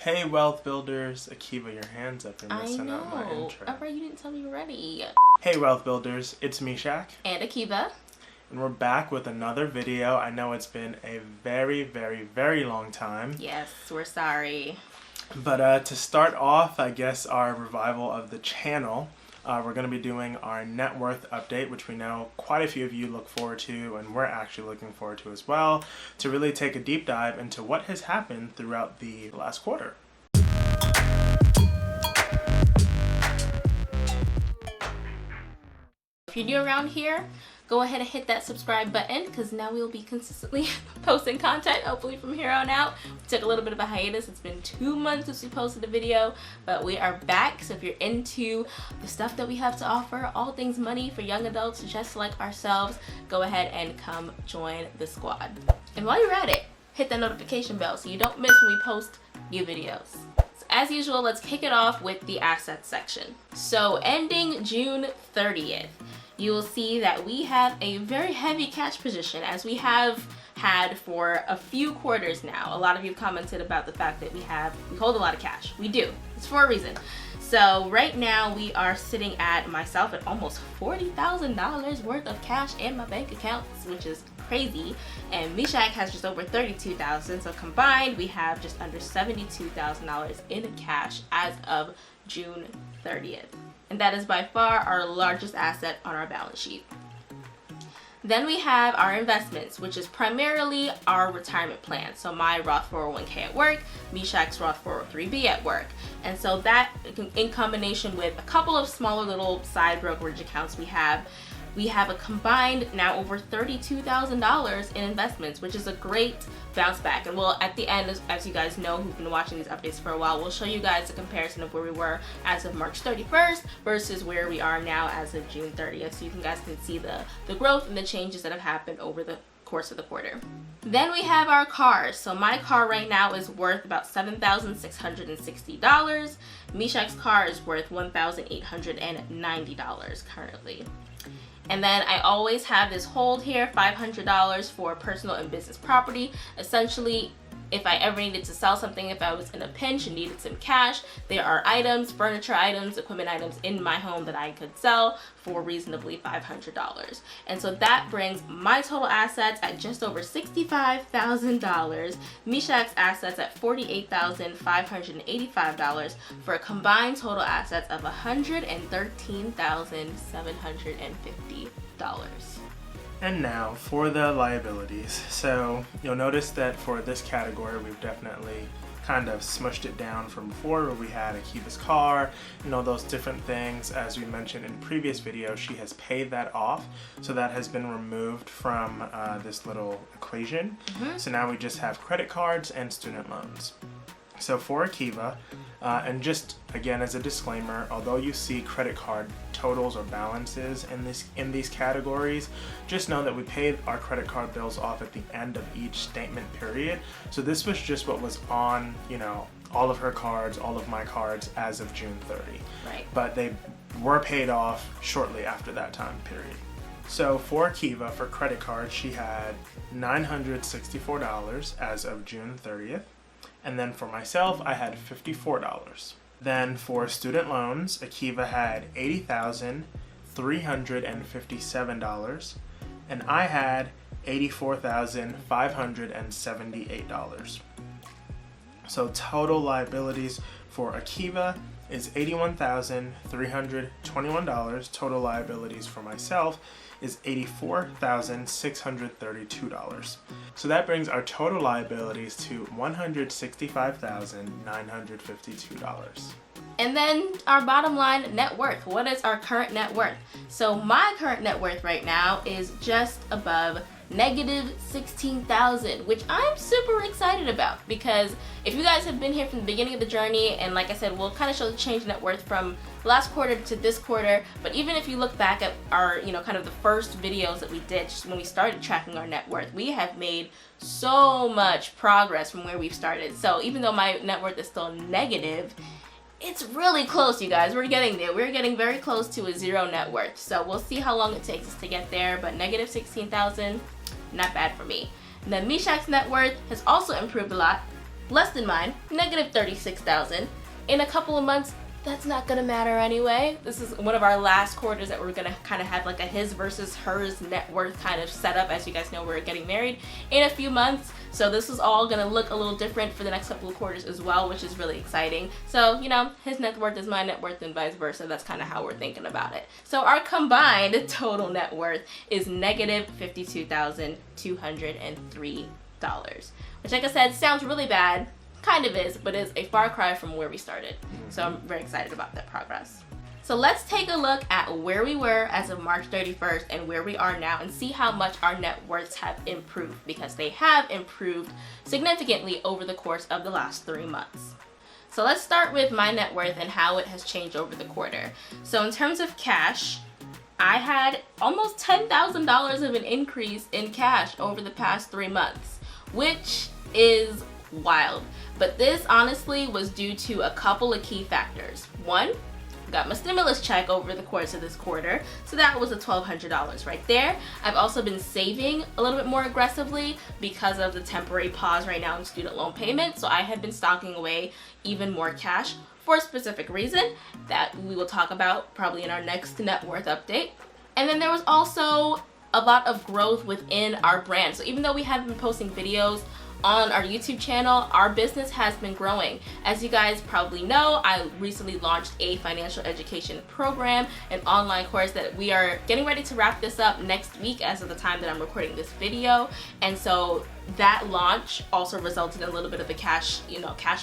Hey wealth builders, Akiva, your hands up, you're missing out my intro. Alright, you didn't tell me you were ready. Hey wealth builders, it's Meshack. And Akiva. And we're back with another video. I know it's been a very long time. Yes, we're sorry. But to start off, I guess, our revival of the channel, we're going to be doing our net worth update, which we know quite a few of you look forward to, and we're actually looking forward to as well, to really take a deep dive into what has happened throughout the last quarter. If you're new around here, go ahead and hit that subscribe button because now we'll be consistently posting content, hopefully from here on out. We took a little bit of a hiatus. It's been 2 months since we posted a video, but we are back. So if you're into the stuff that we have to offer, all things money for young adults just like ourselves, go ahead and come join the squad. And while you're at it, hit that notification bell so you don't miss when we post new videos. As usual, let's kick it off with the assets section. So ending June 30th, you will see that we have a very heavy cash position, as we have had for a few quarters now. A lot of you commented about the fact that we hold a lot of cash. We do. It's for a reason. So right now we are sitting at, myself, at almost $40,000 worth of cash in my bank accounts, which is crazy. And Meshack has just over $32,000. So combined, we have just under $72,000 in cash as of June 30th. And that is by far our largest asset on our balance sheet. Then we have our investments, which is primarily our retirement plan. So my Roth 401k at work, Meshack's Roth 403b at work. And so that, in combination with a couple of smaller little side brokerage accounts we have a combined now over $32,000 in investments, which is a great bounce back. And we'll, at the end, as you guys know who've been watching these updates for a while, we'll show you guys a comparison of where we were as of March 31st versus where we are now as of June 30th. So you guys can see the growth and the changes that have happened over the course of the quarter. Then we have our cars. So my car right now is worth about $7,660. Meshack's car is worth $1,890 currently. And then I always have this hold here, $500 for personal and business property. Essentially, if I ever needed to sell something, if I was in a pinch and needed some cash, there are items, furniture items, equipment items in my home that I could sell for reasonably $500. And so that brings my total assets at just over $65,000, Meshack's assets at $48,585 for a combined total assets of $113,750. And now for the liabilities. So you'll notice that for this category, we've definitely kind of smushed it down from before, where we had Akiva's car, those different things. As we mentioned in previous videos, she has paid that off. So that has been removed from this little equation. So now we just have credit cards and student loans. So for Akiva, and just again as a disclaimer, although you see credit card totals or balances in these categories, just know that we paid our credit card bills off at the end of each statement period. So this was just what was on, all of her cards, all of my cards as of June 30. Right. But they were paid off shortly after that time period. So for Akiva, for credit cards, she had $964 as of June 30th. And then for myself, I had $54. Then for student loans, Akiva had $80,357, and I had $84,578. So total liabilities for Akiva is $81,321. Total liabilities for myself is $84,632. So that brings our total liabilities to $165,952. And then our bottom line net worth. What is our current net worth? So my current net worth right now is just above -$16,000, which I'm super excited about, because if you guys have been here from the beginning of the journey, and like I said, we'll kind of show the change in net worth from last quarter to this quarter, but even if you look back at our, kind of the first videos that we did just when we started tracking our net worth, we have made so much progress from where we've started. So even though my net worth is still negative, it's really close, you guys. We're getting there. We're getting very close to a zero net worth. So we'll see how long it takes us to get there, but -$16,000, not bad for me. And then Meshack's net worth has also improved a lot. less than mine, negative 36,000. In a couple of months, that's not gonna matter anyway. This is one of our last quarters that we're gonna kind of have like a his versus hers net worth kind of setup. As you guys know, we're getting married in a few months, so this is all gonna look a little different for the next couple of quarters as well, which is really exciting. So, you know, his net worth is my net worth and vice versa. That's kind of how we're thinking about it. So our combined total net worth is negative $52,203, which, like I said, sounds really bad. Kind of is, but is a far cry from where we started. So I'm very excited about that progress. So let's take a look at where we were as of March 31st and where we are now and see how much our net worths have improved, because they have improved significantly over the course of the last 3 months. So let's start with my net worth and how it has changed over the quarter. So in terms of cash, I had almost $10,000 of an increase in cash over the past 3 months, which is wild. But this honestly was due to a couple of key factors. One, got my stimulus check over the course of this quarter, so that was a $1,200 right there. I've also been saving a little bit more aggressively because of the temporary pause right now in student loan payments, so I have been stocking away even more cash for a specific reason that we will talk about probably in our next net worth update. And then there was also a lot of growth within our brand. So even though we haven't been posting videos on our YouTube channel, our business has been growing. As you guys probably know, I recently launched a financial education program, an online course that we are getting ready to wrap this up next week as of the time that I'm recording this video. And so that launch also resulted in a little bit of a cash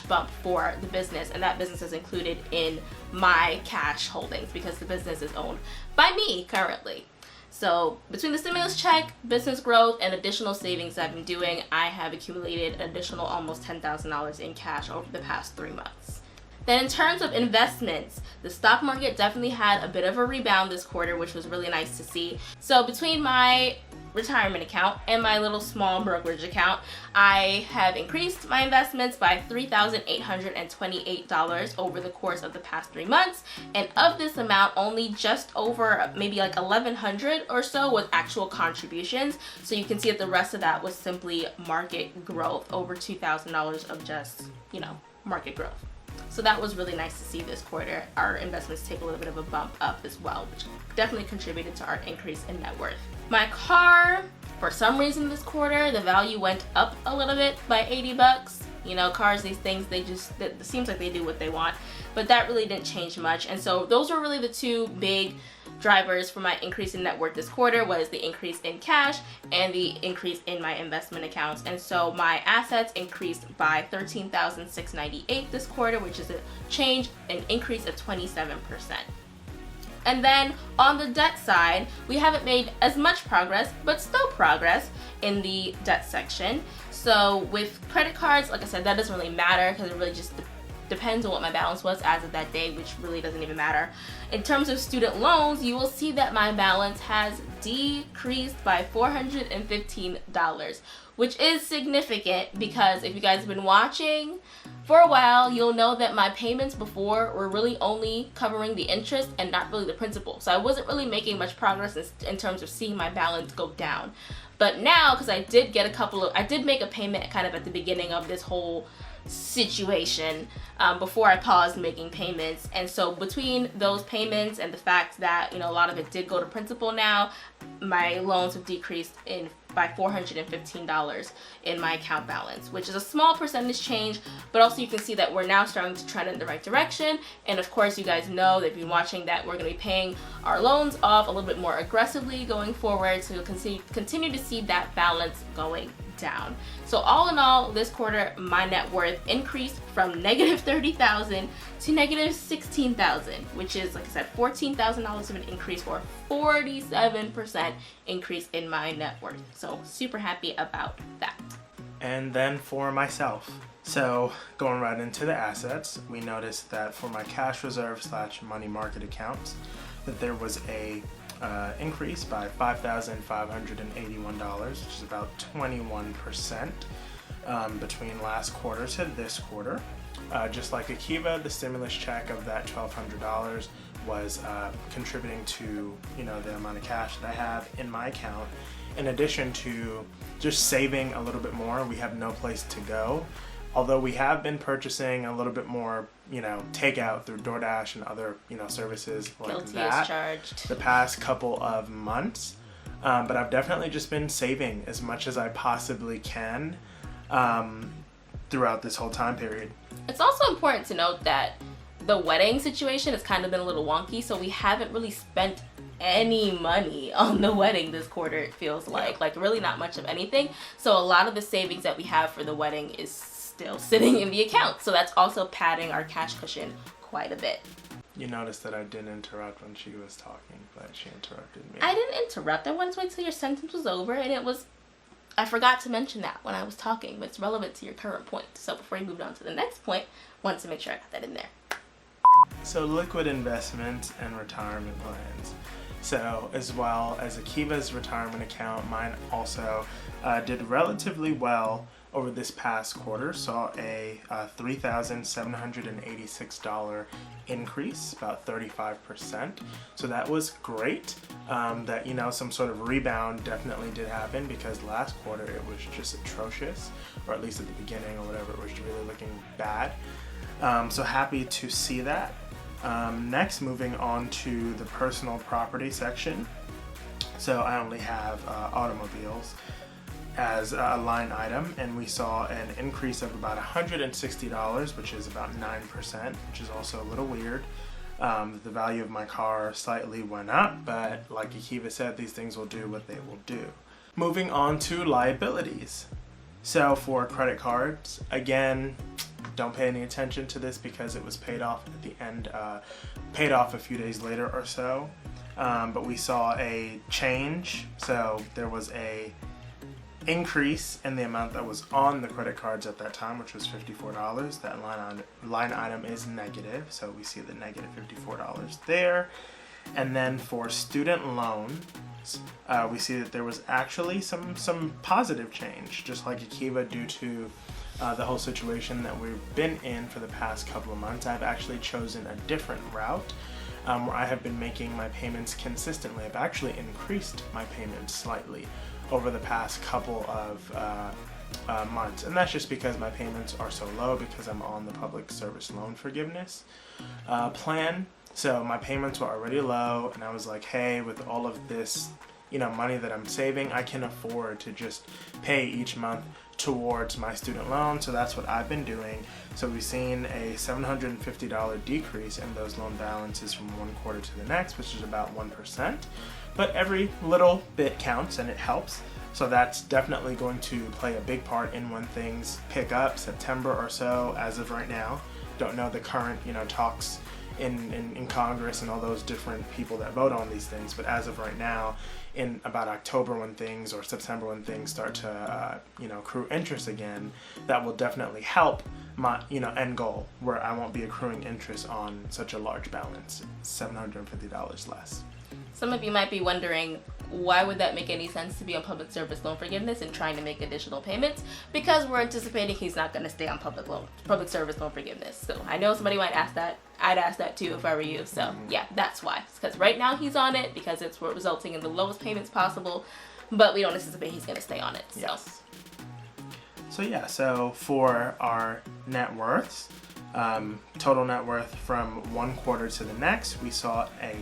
bump for the business, and that business is included in my cash holdings because the business is owned by me currently. So between the stimulus check, business growth, and additional savings I've been doing, I have accumulated an additional almost $10,000 in cash over the past 3 months. Then in terms of investments, the stock market definitely had a bit of a rebound this quarter, which was really nice to see. So between my retirement account and my little small brokerage account, I have increased my investments by $3,828 over the course of the past 3 months. And of this amount, only just over maybe like $1,100 or so was actual contributions. So you can see that the rest of that was simply market growth, over $2,000 of just, market growth. So that was really nice to see this quarter. Our investments take a little bit of a bump up as well, which definitely contributed to our increase in net worth. My car, for some reason this quarter, the value went up a little bit by $80. Cars, these things, it seems like they do what they want, but that really didn't change much. And so those were really the two big drivers for my increase in net worth this quarter, was the increase in cash and the increase in my investment accounts. And so my assets increased by $13,698 this quarter, which is an increase of 27%. And then on the debt side, we haven't made as much progress, but still progress in the debt section. So with credit cards, like I said, that doesn't really matter because it really just depends on what my balance was as of that day, which really doesn't even matter. In terms of student loans, you will see that my balance has decreased by $415, which is significant because if you guys have been watching for a while, you'll know that my payments before were really only covering the interest and not really the principal. So I wasn't really making much progress in terms of seeing my balance go down. But now, because I did make a payment kind of at the beginning of this whole situation before I paused making payments, and so between those payments and the fact that a lot of it did go to principal now, my loans have decreased by $415 in my account balance, which is a small percentage change, but also you can see that we're now starting to trend in the right direction. And of course, you guys know that if you've been watching that we're going to be paying our loans off a little bit more aggressively going forward, so you'll continue to see that balance going down. So all in all, this quarter my net worth increased from negative $30,000 to negative $16,000, which is, like I said, $14,000 of an increase, or 47% increase in my net worth. So super happy about that. And then for myself, so going right into the assets, we noticed that for my cash reserve / money market accounts, that there was a increase by $5,581, which is about 21% between last quarter to this quarter. Just like Akiva, the stimulus check of that $1,200 was contributing to the amount of cash that I have in my account. In addition to just saving a little bit more, we have no place to go. although we have been purchasing a little bit more, takeout through DoorDash and other, services like Guilty that as charged. the past couple of months. But I've definitely just been saving as much as I possibly can throughout this whole time period. It's also important to note that the wedding situation has kind of been a little wonky, so we haven't really spent any money on the wedding this quarter, it feels like. Like, really not much of anything. So a lot of the savings that we have for the wedding is still sitting in the account. So that's also padding our cash cushion quite a bit. You noticed that I didn't interrupt when she was talking, but she interrupted me. I didn't interrupt. I wanted to wait till your sentence was over, and I forgot to mention that when I was talking, but it's relevant to your current point. So before you moved on to the next point, I wanted to make sure I got that in there. So liquid investments and retirement plans. So as well as Akiva's retirement account, mine also did relatively well over this past quarter. Saw a $3,786 increase, about 35%. So that was great. That some sort of rebound definitely did happen, because last quarter it was just atrocious, or at least at the beginning or whatever, it was really looking bad. So happy to see that. Next, moving on to the personal property section. So I only have automobiles as a line item, and we saw an increase of about $160, which is about 9%, which is also a little weird. The value of my car slightly went up, but like Akiva said, these things will do what they will do. Moving on to liabilities. So for credit cards, again, don't pay any attention to this because it was paid off at the end, paid off a few days later or so. But we saw a change. So there was a increase in the amount that was on the credit cards at that time, which was $54. That line item is negative, so we see the negative $54 there. And then for student loans, we see that there was actually some positive change, just like Akiva, due to the whole situation that we've been in for the past couple of months. I've actually chosen a different route where I have been making my payments consistently. I've actually increased my payments slightly over the past couple of months, and that's just because my payments are so low because I'm on the public service loan forgiveness plan. So my payments were already low, and I was like, hey, with all of this money that I'm saving, I can afford to just pay each month towards my student loan. So that's what I've been doing. So we've seen a $750 decrease in those loan balances from one quarter to the next, which is about 1%. But every little bit counts and it helps. So that's definitely going to play a big part in when things pick up, September or so. As of right now, don't know the current talks in Congress and all those different people that vote on these things, but as of right now, in about October when things, or September when things start to accrue interest again, that will definitely help my end goal, where I won't be accruing interest on such a large balance, $750 less. Some of you might be wondering, why would that make any sense to be on public service loan forgiveness and trying to make additional payments? Because we're anticipating he's not going to stay on public service loan forgiveness. So I know somebody might ask that. I'd ask that too if I were you. So yeah, that's why. It's because right now he's on it because it's resulting in the lowest payments possible, but we don't anticipate he's going to stay on it. So. Yes. So yeah, so for our net worths, total net worth from one quarter to the next, we saw a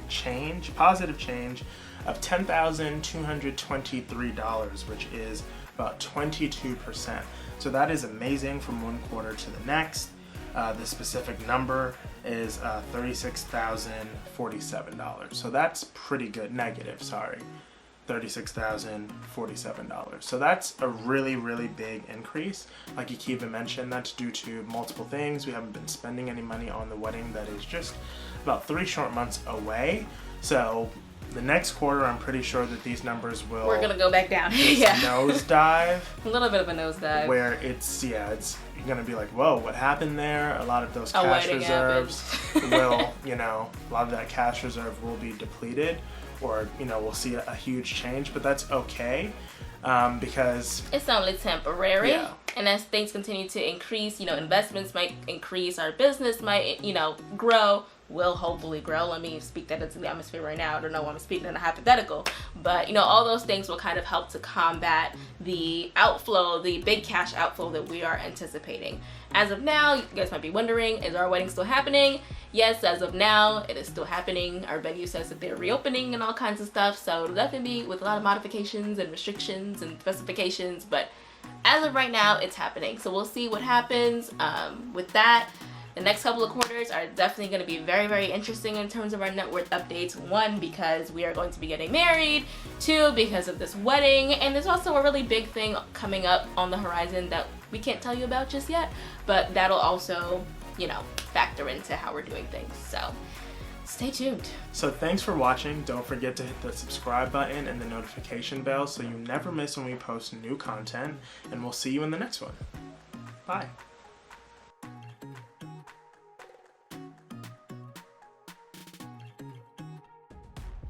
positive change of $10,223, which is about 22%. So that is amazing from one quarter to the next. The specific number is $36,047. So that's pretty good. $36,047. So that's a really, really big increase. Like Akiva mentioned, that's due to multiple things. We haven't been spending any money on the wedding that is just about 3 short months away. So the next quarter, I'm pretty sure that these numbers will... We're going to go back down. Nosedive. A little bit of a nosedive. Where it's going to be like, whoa, what happened there? A lot of those cash reserves will, a lot of that cash reserve will be depleted. Or we'll see a huge change, but that's okay because it's only temporary. Yeah. And as things continue to increase, investments might increase, our business might, grow. will hopefully grow. Let me speak that into the atmosphere right now. I don't know why I'm speaking in a hypothetical, but you know, all those things will kind of help to combat the outflow, the big cash outflow that we are anticipating. As of now, you guys might be wondering, is our wedding still happening? Yes, as of now, it is still happening. Our venue says that they're reopening and all kinds of stuff, so it'll definitely be with a lot of modifications and restrictions and specifications, but as of right now, it's happening. So we'll see what happens with that. The next couple of quarters are definitely going to be very, very interesting in terms of our net worth updates. One, because we are going to be getting married. Two, because of this wedding. And there's also a really big thing coming up on the horizon that we can't tell you about just yet, but that'll also, you know, factor into how we're doing things. So stay tuned. So thanks for watching. Don't forget to hit the subscribe button and the notification bell so you never miss when we post new content, and we'll see you in the next one. Bye.